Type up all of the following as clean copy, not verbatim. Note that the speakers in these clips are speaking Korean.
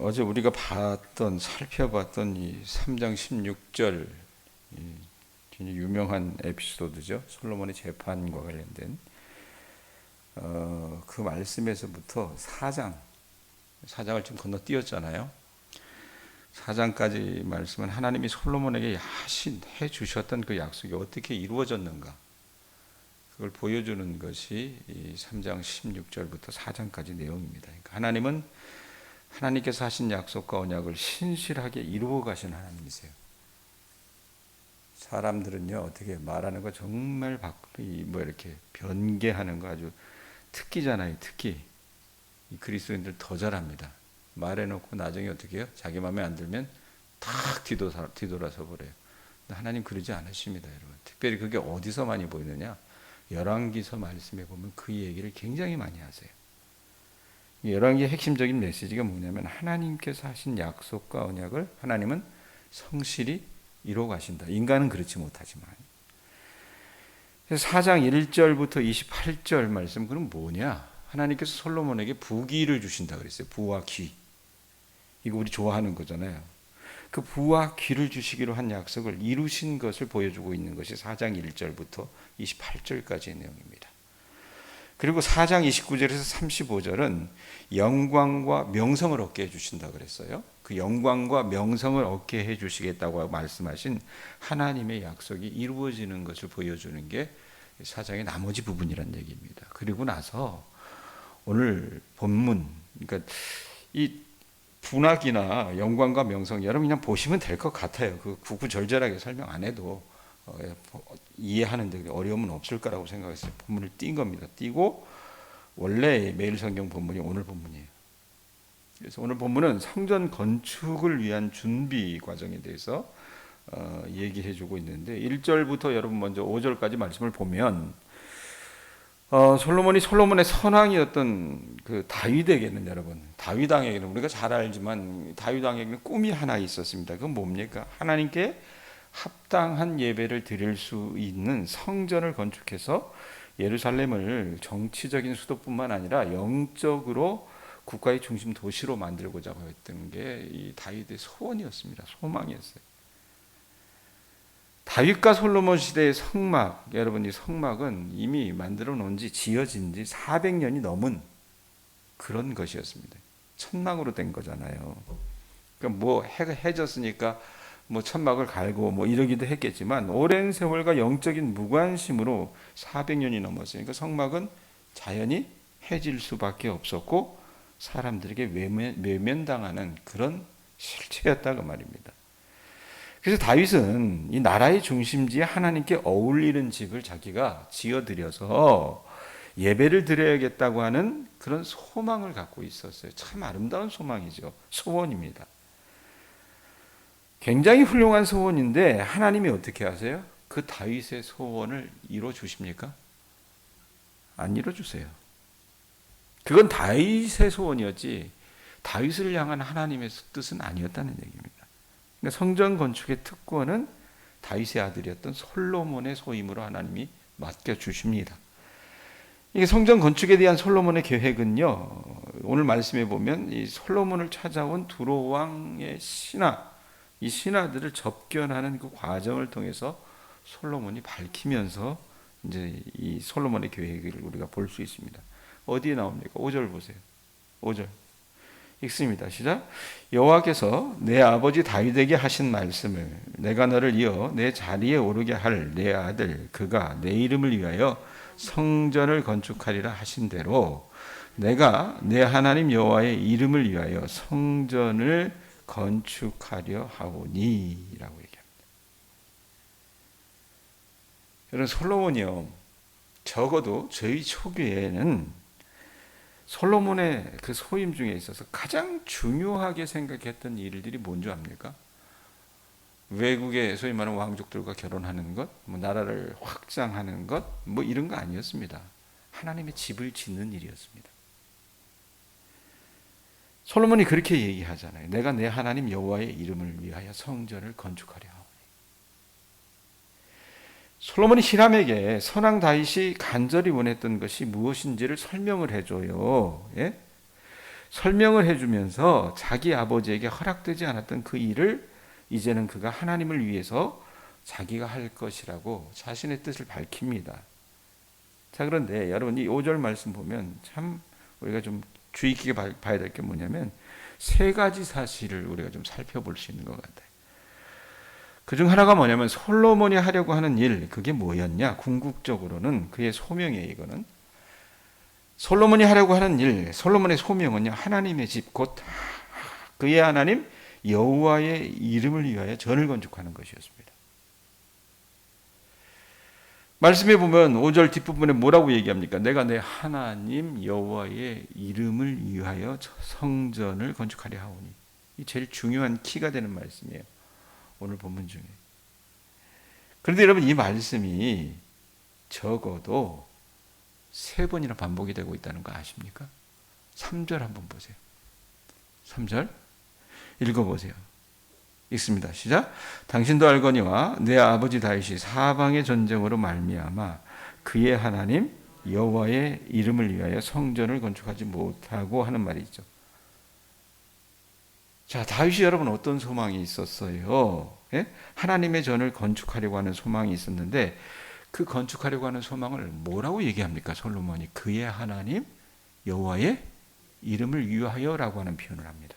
어제 우리가 살펴봤던 이 3장 16절, 굉장히 유명한 에피소드죠. 솔로몬의 재판과 관련된 그 말씀에서부터 4장을 좀 건너뛰었잖아요. 4장까지 말씀은 하나님이 솔로몬에게 해 주셨던 그 약속이 어떻게 이루어졌는가, 그걸 보여주는 것이 이 3장 16절부터 4장까지 내용입니다. 그러니까 하나님께서 하신 약속과 언약을 신실하게 이루어 가신 하나님이세요. 사람들은요, 어떻게 말하는 거 정말 이렇게 변개하는 거 아주 특기잖아요. 특기. 이 그리스도인들 더 잘합니다. 말해놓고 나중에 어떻게 해요? 자기 마음에 안 들면 탁 뒤돌아서 버려요. 근데 하나님 그러지 않으십니다, 여러분. 특별히 그게 어디서 많이 보이느냐? 열왕기서 말씀해 보면 그 얘기를 굉장히 많이 하세요. 열왕기의 핵심적인 메시지가 뭐냐면 하나님께서 하신 약속과 언약을 하나님은 성실히 이루어 가신다. 인간은 그렇지 못하지만. 4장 1절부터 28절 말씀, 그럼 뭐냐? 하나님께서 솔로몬에게 부귀를 주신다 그랬어요. 부와 귀. 이거 우리 좋아하는 거잖아요. 그 부와 귀를 주시기로 한 약속을 이루신 것을 보여주고 있는 것이 4장 1절부터 28절까지의 내용입니다. 그리고 4장 29절에서 35절은 영광과 명성을 얻게 해주신다 그랬어요. 그 영광과 명성을 얻게 해주시겠다고 말씀하신 하나님의 약속이 이루어지는 것을 보여주는 게 4장의 나머지 부분이란 얘기입니다. 그리고 나서 오늘 본문, 그러니까 이 분학이나 영광과 명성, 여러분 그냥 보시면 될 것 같아요. 그 구구절절하게 설명 안 해도 이해하는 데 어려움은 없을 거라고 생각했어요. 본문을 띈 겁니다. 띄고 원래 매일 성경 본문이 오늘 본문이에요. 그래서 오늘 본문은 성전 건축을 위한 준비 과정에 대해서 얘기해주고 있는데 1절부터 여러분 먼저 5절까지 말씀을 보면 솔로몬의 선왕이었던 그 다윗에게는, 여러분, 다윗 왕에게는 우리가 잘 알지만 다윗 왕에게는 꿈이 하나 있었습니다. 그건 뭡니까? 하나님께 합당한 예배를 드릴 수 있는 성전을 건축해서 예루살렘을 정치적인 수도뿐만 아니라 영적으로 국가의 중심 도시로 만들고자 했던 게 이 다윗의 소원이었습니다. 소망이었어요. 다윗과 솔로몬 시대의 성막, 여러분, 이 성막은 이미 만들어 놓은 지, 지어진 지 400년이 넘은 그런 것이었습니다. 천막으로 된 거잖아요. 그러니까 뭐 해졌으니까 뭐 천막을 갈고 뭐 이러기도 했겠지만 오랜 세월과 영적인 무관심으로 400년이 넘었으니까 성막은 자연히 해질 수밖에 없었고 사람들에게 외면당하는 그런 실체였다 그 말입니다. 그래서 다윗은 이 나라의 중심지에 하나님께 어울리는 집을 자기가 지어드려서 예배를 드려야겠다고 하는 그런 소망을 갖고 있었어요. 참 아름다운 소망이죠. 소원입니다. 굉장히 훌륭한 소원인데 하나님이 어떻게 하세요? 그 다윗의 소원을 이루어 주십니까? 안 이루어 주세요. 그건 다윗의 소원이었지 다윗을 향한 하나님의 뜻은 아니었다는 얘기입니다. 그러니까 성전 건축의 특권은 다윗의 아들이었던 솔로몬의 소임으로 하나님이 맡겨주십니다. 이게 성전 건축에 대한 솔로몬의 계획은요, 오늘 말씀해 보면 이 솔로몬을 찾아온 두로 왕의 이 신하들을 접견하는 그 과정을 통해서 솔로몬이 밝히면서 이제 이 솔로몬의 계획을 우리가 볼 수 있습니다. 어디에 나옵니까? 5절 보세요. 5절. 읽습니다. 시작. 여호와께서 내 아버지 다윗에게 하신 말씀을 내가 너를 이어 내 자리에 오르게 할 내 아들 그가 내 이름을 위하여 성전을 건축하리라 하신 대로 내가 내 하나님 여호와의 이름을 위하여 성전을 건축하려 하오니 라고 얘기합니다. 여러분, 솔로몬이요, 적어도 저희 초기에는 솔로몬의 그 소임 중에 있어서 가장 중요하게 생각했던 일들이 뭔지 압니까? 외국의 소위 말하는 왕족들과 결혼하는 것, 뭐 나라를 확장하는 것, 뭐 이런 거 아니었습니다. 하나님의 집을 짓는 일이었습니다. 솔로몬이 그렇게 얘기하잖아요. 내가 내 하나님 여호와의 이름을 위하여 성전을 건축하려 하오니. 솔로몬이 히람에게 선왕 다윗이 간절히 원했던 것이 무엇인지를 설명을 해줘요. 예? 설명을 해주면서 자기 아버지에게 허락되지 않았던 그 일을 이제는 그가 하나님을 위해서 자기가 할 것이라고 자신의 뜻을 밝힙니다. 자, 그런데 여러분 이 5절 말씀 보면 참 우리가 좀 주의 깊게 봐야 될 게 뭐냐면 세 가지 사실을 우리가 좀 살펴볼 수 있는 것 같아요. 그중 하나가 뭐냐면 솔로몬이 하려고 하는 일, 그게 뭐였냐? 궁극적으로는 그의 소명이에요. 이거는 솔로몬이 하려고 하는 일, 솔로몬의 소명은요, 하나님의 집, 곧 그의 하나님 여호와의 이름을 위하여 전을 건축하는 것이었습니다. 말씀해 보면 5절 뒷부분에 뭐라고 얘기합니까? 내가 내 하나님 여호와의 이름을 위하여 성전을 건축하려 하오니. 이 제일 중요한 키가 되는 말씀이에요. 오늘 본문 중에. 그런데 여러분 이 말씀이 적어도 3번이나 반복이 되고 있다는 거 아십니까? 3절 한번 보세요. 3절 읽어보세요. 읽습니다. 시작. 당신도 알거니와 내 아버지 다윗이 사방의 전쟁으로 말미암아 그의 하나님 여호와의 이름을 위하여 성전을 건축하지 못하고 하는 말이 있죠. 자, 다윗이 여러분 어떤 소망이 있었어요? 예? 하나님의 전을 건축하려고 하는 소망이 있었는데 그 건축하려고 하는 소망을 뭐라고 얘기합니까? 솔로몬이 그의 하나님 여호와의 이름을 위하여라고 하는 표현을 합니다.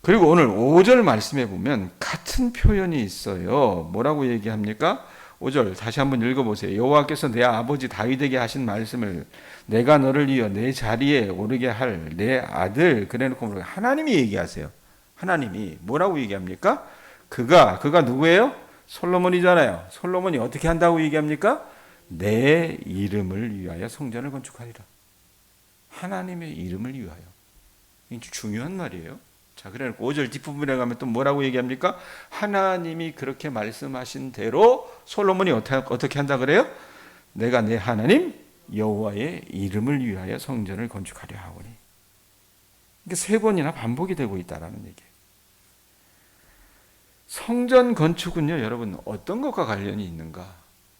그리고 오늘 5절 말씀해 보면 같은 표현이 있어요. 뭐라고 얘기합니까? 5절 다시 한번 읽어보세요. 여호와께서 내 아버지 다윗에게 하신 말씀을 내가 너를 이어 내 자리에 오르게 할 내 아들, 그래놓고 하나님이 얘기하세요. 하나님이 뭐라고 얘기합니까? 그가 누구예요? 솔로몬이잖아요. 솔로몬이 어떻게 한다고 얘기합니까? 내 이름을 위하여 성전을 건축하리라. 하나님의 이름을 위하여. 이게 중요한 말이에요. 자, 그래 5절 뒷부분에 가면 또 뭐라고 얘기합니까? 하나님이 그렇게 말씀하신 대로 솔로몬이 어떻게 한다 그래요? 내가 내 하나님 여호와의 이름을 위하여 성전을 건축하려 하오니. 이게 3번이나 반복이 되고 있다라는 얘기예요. 성전 건축은요, 여러분 어떤 것과 관련이 있는가?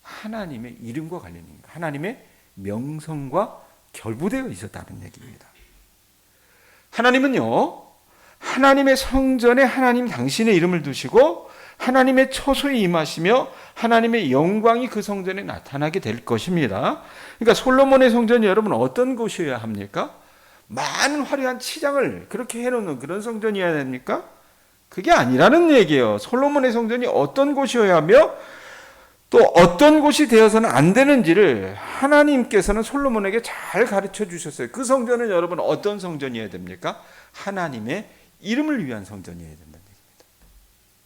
하나님의 이름과 관련이 있는가? 하나님의 명성과 결부되어 있었다는 얘기입니다. 하나님은요, 하나님의 성전에 하나님 당신의 이름을 두시고 하나님의 처소에 임하시며 하나님의 영광이 그 성전에 나타나게 될 것입니다. 그러니까 솔로몬의 성전이 여러분 어떤 곳이어야 합니까? 많은 화려한 치장을 그렇게 해놓는 그런 성전이어야 됩니까? 그게 아니라는 얘기예요. 솔로몬의 성전이 어떤 곳이어야 하며 또 어떤 곳이 되어서는 안 되는지를 하나님께서는 솔로몬에게 잘 가르쳐 주셨어요. 그 성전은 여러분 어떤 성전이어야 됩니까? 하나님의 이름을 위한 성전이어야 된다는 얘기입니다.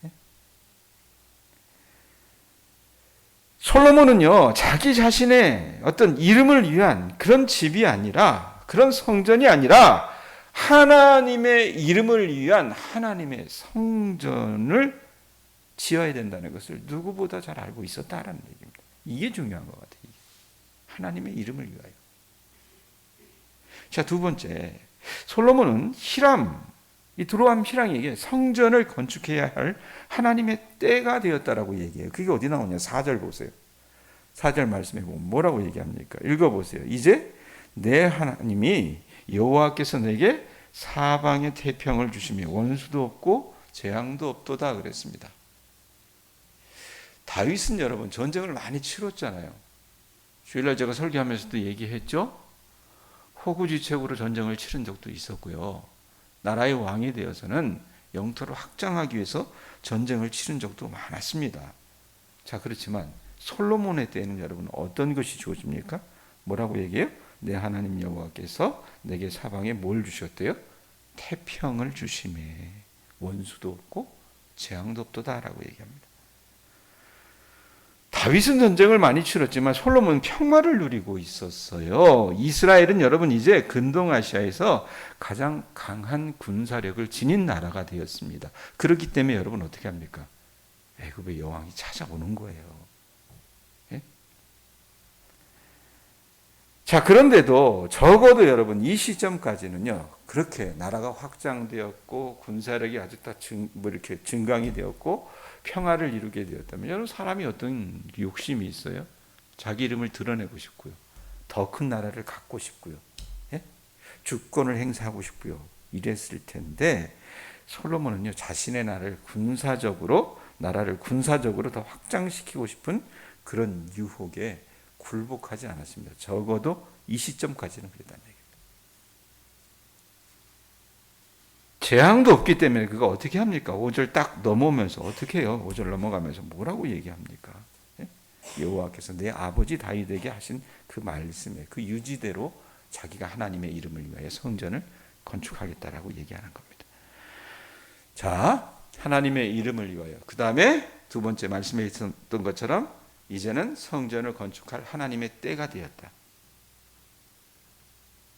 네? 솔로몬은요, 자기 자신의 어떤 이름을 위한 그런 집이 아니라, 그런 성전이 아니라 하나님의 이름을 위한 하나님의 성전을 지어야 된다는 것을 누구보다 잘 알고 있었다라는 얘기입니다. 이게 중요한 것 같아요. 하나님의 이름을 위하여. 자, 두 번째, 솔로몬은 이 두로암 히람에게 성전을 건축해야 할 하나님의 때가 되었다라고 얘기해요. 그게 어디 나오냐? 4절 보세요. 4절 말씀해 보면 뭐라고 얘기합니까? 읽어보세요. 이제 내 하나님이 여호와께서 내게 사방의 태평을 주시며 원수도 없고 재앙도 없도다 그랬습니다. 다윗은 여러분 전쟁을 많이 치렀잖아요. 주일날 제가 설교하면서도 얘기했죠. 호구지책으로 전쟁을 치른 적도 있었고요. 나라의 왕이 되어서는 영토를 확장하기 위해서 전쟁을 치른 적도 많았습니다. 자, 그렇지만 솔로몬의 때에는 여러분 어떤 것이 주어집니까? 뭐라고 얘기해요? 내 하나님 여호와께서 내게 사방에 뭘 주셨대요? 태평을 주심에 원수도 없고 재앙도 없도다라고 얘기합니다. 다윗은 전쟁을 많이 치렀지만 솔로몬은 평화를 누리고 있었어요. 이스라엘은 여러분 이제 근동아시아에서 가장 강한 군사력을 지닌 나라가 되었습니다. 그렇기 때문에 여러분 어떻게 합니까? 애굽의 여왕이 찾아오는 거예요. 예? 자, 그런데도 적어도 여러분 이 시점까지는요, 그렇게 나라가 확장되었고 군사력이 아주 다 이렇게 증강이 되었고 평화를 이루게 되었다면 여러분 사람이 어떤 욕심이 있어요? 자기 이름을 드러내고 싶고요. 더 큰 나라를 갖고 싶고요. 예? 주권을 행사하고 싶고요. 이랬을 텐데 솔로몬은요, 자신의 나라를 군사적으로 더 확장시키고 싶은 그런 유혹에 굴복하지 않았습니다. 적어도 이 시점까지는 그랬다는 얘기예요. 재앙도 없기 때문에 그가 어떻게 합니까? 5절 딱 넘어오면서 어떻게 해요? 5절 넘어가면서 뭐라고 얘기합니까? 여호와께서 내 아버지 다윗에게 하신 그 말씀에 그 유지대로 자기가 하나님의 이름을 위하여 성전을 건축하겠다라고 얘기하는 겁니다. 자, 하나님의 이름을 위하여. 그 다음에 두 번째 말씀에 있었던 것처럼 이제는 성전을 건축할 하나님의 때가 되었다.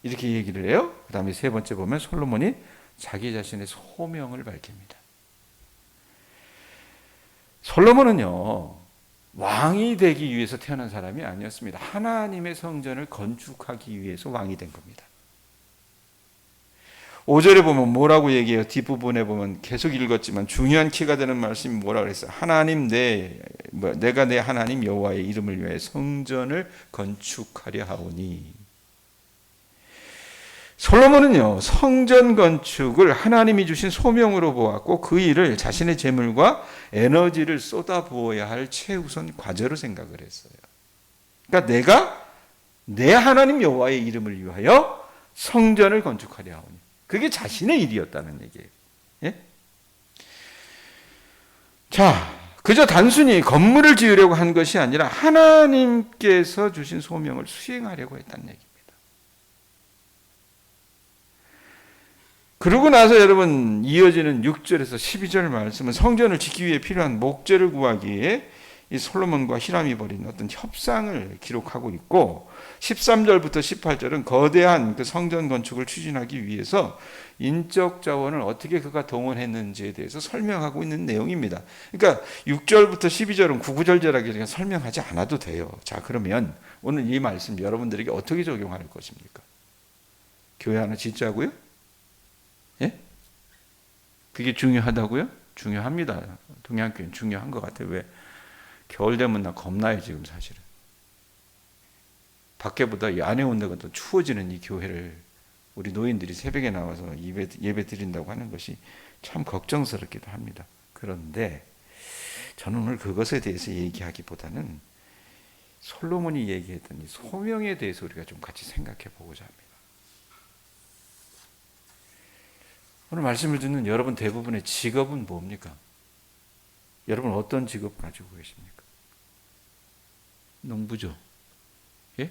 이렇게 얘기를 해요. 그 다음에 세 번째 보면 솔로몬이 자기 자신의 소명을 밝힙니다. 솔로몬은요, 왕이 되기 위해서 태어난 사람이 아니었습니다. 하나님의 성전을 건축하기 위해서 왕이 된 겁니다. 5절에 보면 뭐라고 얘기해요? 뒷부분에 보면 계속 읽었지만 중요한 키가 되는 말씀이 뭐라고 그랬어요? 하나님 내가 내 하나님 여호와의 이름을 위해 성전을 건축하려 하오니. 솔로몬은요, 성전 건축을 하나님이 주신 소명으로 보았고 그 일을 자신의 재물과 에너지를 쏟아부어야 할 최우선 과제로 생각을 했어요. 그러니까 내가 내 하나님 여호와의 이름을 위하여 성전을 건축하려 하오니. 그게 자신의 일이었다는 얘기예요. 예? 자, 그저 단순히 건물을 지으려고 한 것이 아니라 하나님께서 주신 소명을 수행하려고 했다는 얘기입니다. 그러고 나서 여러분 이어지는 6절에서 12절 말씀은 성전을 짓기 위해 필요한 목재를 구하기에 이 솔로몬과 히람이 벌인 어떤 협상을 기록하고 있고 13절부터 18절은 거대한 그 성전 건축을 추진하기 위해서 인적 자원을 어떻게 그가 동원했는지에 대해서 설명하고 있는 내용입니다. 그러니까 6절부터 12절은 구구절절하게 설명하지 않아도 돼요. 자, 그러면 오늘 이 말씀 여러분들에게 어떻게 적용할 것입니까? 교회 하나 짓자고요? 예? 그게 중요하다고요? 중요합니다. 동양교회는 중요한 것 같아요. 왜? 겨울 되면 나 겁나요, 지금 사실은. 밖에보다 이 안에 온다가 더 추워지는 이 교회를 우리 노인들이 새벽에 나와서 예배 드린다고 하는 것이 참 걱정스럽기도 합니다. 그런데 저는 오늘 그것에 대해서 얘기하기보다는 솔로몬이 얘기했던 이 소명에 대해서 우리가 좀 같이 생각해 보고자 합니다. 오늘 말씀을 듣는 여러분 대부분의 직업은 뭡니까? 여러분 어떤 직업 가지고 계십니까? 농부죠. 예?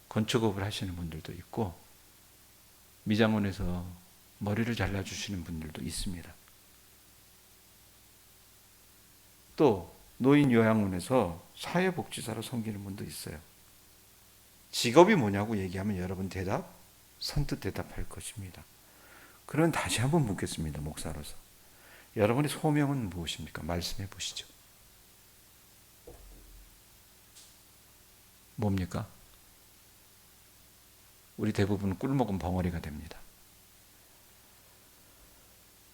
건축업을 하시는 분들도 있고 미장원에서 머리를 잘라주시는 분들도 있습니다. 또 노인 요양원에서 사회복지사로 섬기는 분도 있어요. 직업이 뭐냐고 얘기하면 여러분 선뜻 대답할 것입니다. 그럼 다시 한번 묻겠습니다. 목사로서. 여러분의 소명은 무엇입니까? 말씀해 보시죠. 뭡니까? 우리 대부분은 꿀먹은 벙어리가 됩니다.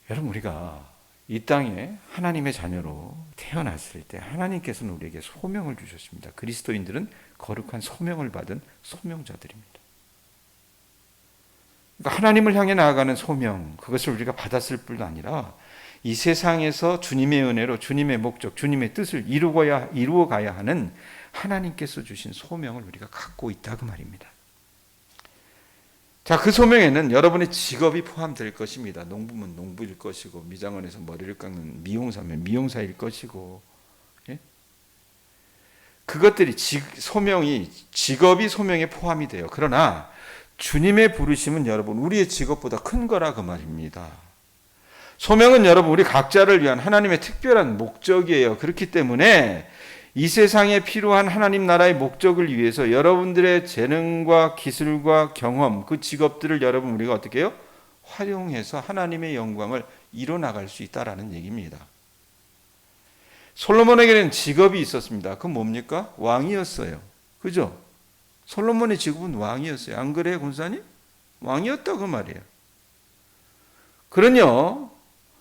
여러분, 우리가 이 땅에 하나님의 자녀로 태어났을 때 하나님께서는 우리에게 소명을 주셨습니다. 그리스도인들은 거룩한 소명을 받은 소명자들입니다. 그러니까 하나님을 향해 나아가는 소명, 그것을 우리가 받았을 뿐 아니라 이 세상에서 주님의 은혜로 주님의 목적, 주님의 뜻을 이루어 가야 하는 하나님께서 주신 소명을 우리가 갖고 있다 그 말입니다. 자, 그 소명에는 여러분의 직업이 포함될 것입니다. 농부면 농부일 것이고 미장원에서 머리를 깎는 미용사면 미용사일 것이고, 예? 그것들이 직업이 소명에 포함이 돼요. 그러나 주님의 부르심은 여러분 우리의 직업보다 큰 거라 그 말입니다. 소명은 여러분 우리 각자를 위한 하나님의 특별한 목적이에요. 그렇기 때문에 이 세상에 필요한 하나님 나라의 목적을 위해서 여러분들의 재능과 기술과 경험, 그 직업들을 여러분 우리가 어떻게 해요? 활용해서 하나님의 영광을 이뤄나갈 수 있다라는 얘기입니다. 솔로몬에게는 직업이 있었습니다. 그건 뭡니까? 왕이었어요. 그죠? 솔로몬의 직업은 왕이었어요. 안 그래요, 군사님? 왕이었다 그 말이에요. 그러뇨,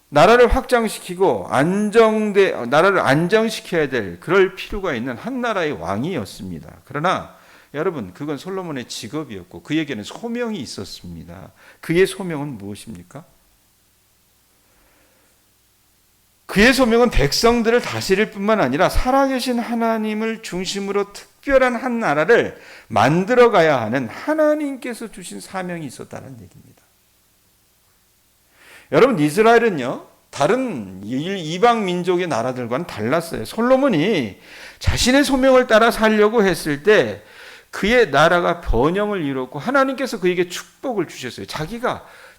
나라를 확장시키고 나라를 안정시켜야 될 그럴 필요가 있는 한 나라의 왕이었습니다. 그러나 여러분, 그건 솔로몬의 직업이었고 그에게는 소명이 있었습니다. 그의 소명은 무엇입니까? 그의 소명은 백성들을 다스릴 뿐만 아니라 살아계신 하나님을 중심으로 특별한 한 나라를 만들어가야 하는 하나님께서 주신 사명이 있었다는 얘기입니다. 여러분, 이스라엘은요, 다른 이방 민족의 나라들과는 달랐어요. 솔로몬이 자신의 소명을 따라 살려고 했을 때 그의 나라가 번영을 이뤘고 하나님께서 그에게 축복을 주셨어요.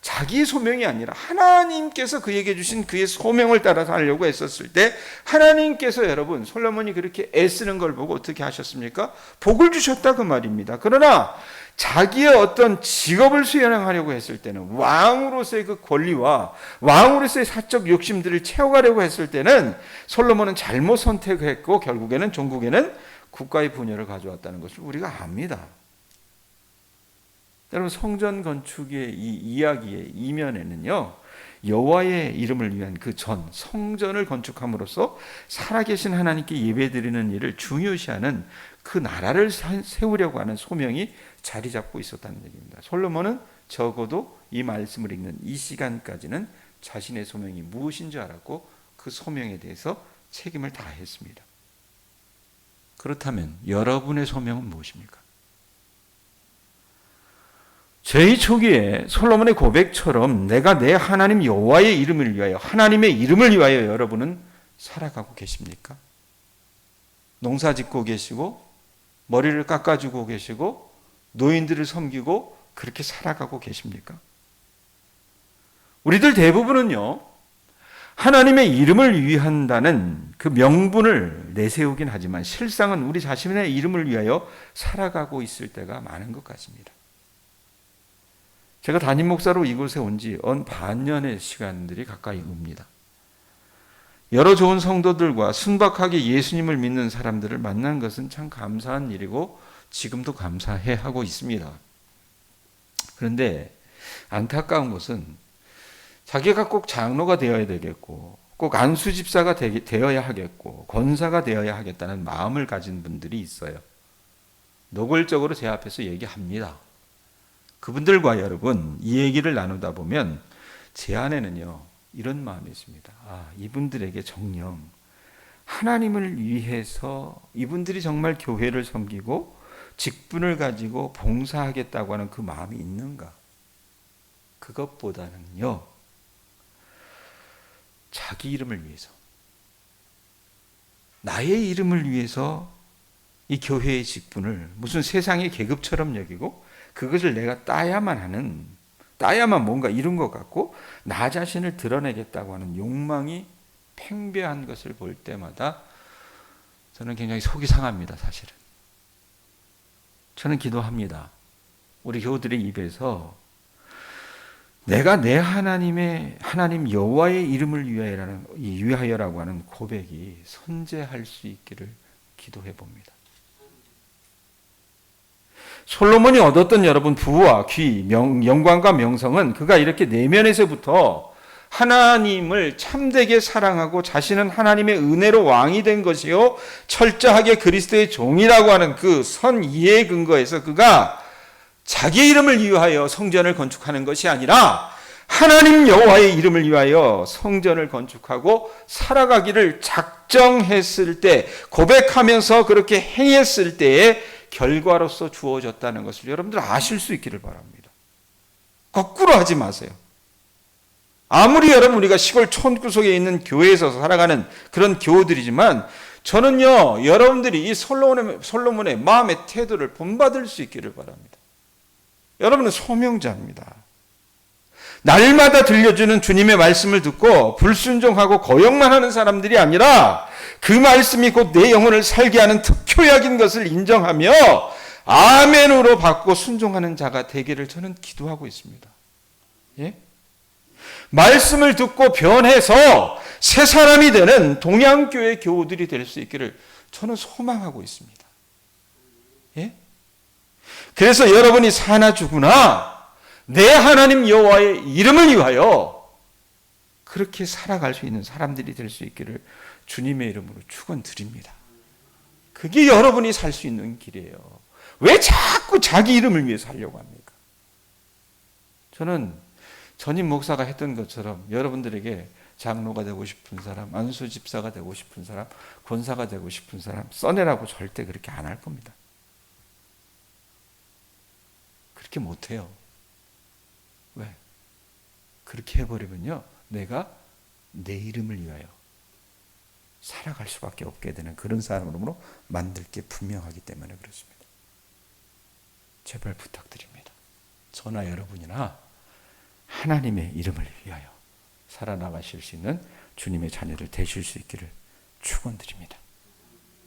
자기의 소명이 아니라 하나님께서 그에게 주신 그의 소명을 따라 살려고 했었을 때 하나님께서 여러분, 솔로몬이 그렇게 애쓰는 걸 보고 어떻게 하셨습니까? 복을 주셨다 그 말입니다. 그러나 자기의 어떤 직업을 수행하려고 했을 때는, 왕으로서의 그 권리와 왕으로서의 사적 욕심들을 채워가려고 했을 때는 솔로몬은 잘못 선택했고 결국에는 종국에는 국가의 분열을 가져왔다는 것을 우리가 압니다. 여러분, 성전 건축의 이 이야기의 이면에는요, 여호와의 이름을 위한 그 성전을 건축함으로써 살아계신 하나님께 예배드리는 일을 중요시하는 그 나라를 세우려고 하는 소명이 자리 잡고 있었다는 얘기입니다. 솔로몬은 적어도 이 말씀을 읽는 이 시간까지는 자신의 소명이 무엇인지 알았고 그 소명에 대해서 책임을 다했습니다. 그렇다면 여러분의 소명은 무엇입니까? 제의 초기에 솔로몬의 고백처럼 내가 내 하나님 여호와의 이름을 위하여, 하나님의 이름을 위하여 여러분은 살아가고 계십니까? 농사 짓고 계시고 머리를 깎아주고 계시고 노인들을 섬기고 그렇게 살아가고 계십니까? 우리들 대부분은요, 하나님의 이름을 위한다는 그 명분을 내세우긴 하지만 실상은 우리 자신의 이름을 위하여 살아가고 있을 때가 많은 것 같습니다. 제가 담임 목사로 이곳에 온 지 반년의 시간들이 가까이 옵니다. 여러 좋은 성도들과 순박하게 예수님을 믿는 사람들을 만난 것은 참 감사한 일이고 지금도 감사해 하고 있습니다. 그런데 안타까운 것은 자기가 꼭 장로가 되어야 되겠고 꼭 안수집사가 되어야 하겠고 권사가 되어야 하겠다는 마음을 가진 분들이 있어요. 노골적으로 제 앞에서 얘기합니다. 그분들과 여러분 이 얘기를 나누다 보면 제 안에는요 이런 마음이 있습니다. 이분들에게 정녕 하나님을 위해서 이분들이 정말 교회를 섬기고 직분을 가지고 봉사하겠다고 하는 그 마음이 있는가? 그것보다는요 자기 이름을 위해서, 나의 이름을 위해서 이 교회의 직분을 무슨 세상의 계급처럼 여기고 그것을 내가 따야만 뭔가 이룬 것 같고 나 자신을 드러내겠다고 하는 욕망이 팽배한 것을 볼 때마다 저는 굉장히 속이 상합니다. 사실은 저는 기도합니다. 우리 교우들의 입에서 내가 내 하나님 여호와의 이름을 위하여라고 하는 고백이 선재할 수 있기를 기도해 봅니다. 솔로몬이 얻었던 여러분 부와 귀, 영광과 명성은 그가 이렇게 내면에서부터 하나님을 참되게 사랑하고 자신은 하나님의 은혜로 왕이 된 것이요 철저하게 그리스도의 종이라고 하는 그 선 이해에 근거해서 그가 자기 이름을 위하여 성전을 건축하는 것이 아니라 하나님 여호와의 이름을 위하여 성전을 건축하고 살아가기를 작정했을 때, 고백하면서 그렇게 행했을 때의 결과로서 주어졌다는 것을 여러분들 아실 수 있기를 바랍니다. 거꾸로 하지 마세요. 아무리 여러분 우리가 시골 촌구석에 있는 교회에서 살아가는 그런 교우들이지만 저는요 여러분들이 이 솔로몬의 마음의 태도를 본받을 수 있기를 바랍니다. 여러분은 소명자입니다. 날마다 들려주는 주님의 말씀을 듣고 불순종하고 거역만 하는 사람들이 아니라 그 말씀이 곧 내 영혼을 살게 하는 특효약인 것을 인정하며 아멘으로 받고 순종하는 자가 되기를 저는 기도하고 있습니다. 예? 말씀을 듣고 변해서 새 사람이 되는 동양교회 교우들이 될 수 있기를 저는 소망하고 있습니다. 예? 그래서 여러분이 사나 죽으나 내 하나님 여호와의 이름을 위하여 그렇게 살아갈 수 있는 사람들이 될 수 있기를 주님의 이름으로 축원드립니다. 그게 여러분이 살 수 있는 길이에요. 왜 자꾸 자기 이름을 위해서 하려고 합니까? 저는 전임 목사가 했던 것처럼 여러분들에게 장로가 되고 싶은 사람, 안수 집사가 되고 싶은 사람, 권사가 되고 싶은 사람 써내라고 절대 그렇게 안 할 겁니다. 그렇게 못해요. 왜? 그렇게 해버리면요, 내가 내 이름을 위하여 살아갈 수밖에 없게 되는 그런 사람으로 만들 게 분명하기 때문에 그렇습니다. 제발 부탁드립니다. 저나 여러분이나 하나님의 이름을 위하여 살아나가실 수 있는 주님의 자녀들 되실 수 있기를 축원드립니다.